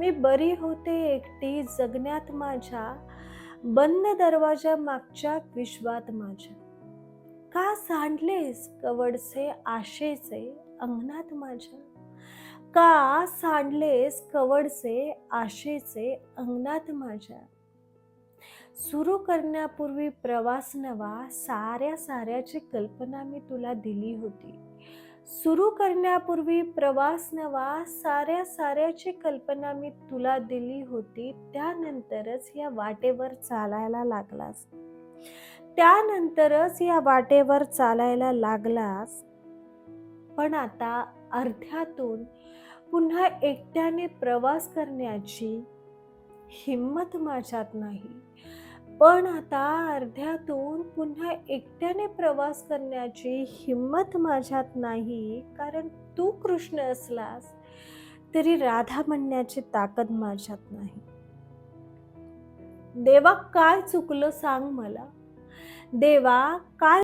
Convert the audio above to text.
मी बरी होते एकटी जगण्यात माझ्या, बंद दरवाजा मागच्या विश्वात माझ्या. का सांडलेस कवडसे आशेचे अंगणात माझ्या? का सांडलेस कवडसे आशेचे अंगणात माझ्या? सुरू करण्यापूर्वी प्रवास नवा, साऱ्या साऱ्याची कल्पना मी तुला दिली होती. सुरू करण्यापूर्वी प्रवास नवा, साऱ्या साऱ्याची कल्पना मी तुला दिली होती. त्यानंतरच या वाटेवर चालायला लागलास. त्यानंतरच या वाटेवर चालायला लागलास. पण आता अर्ध्यातून पुन्हा एकट्याने प्रवास करण्याची हिम्मत माझ्यात नाही. पण आता अर्ध्यातून पुन्हा एकट्याने प्रवास करण्याची हिम्मत माझ्यात नाही. कारण तू कृष्ण असलास तरी राधा म्हणण्याची ताकद माझ्यात नाही. देवा काय चुकलं सांग मला. देवा काय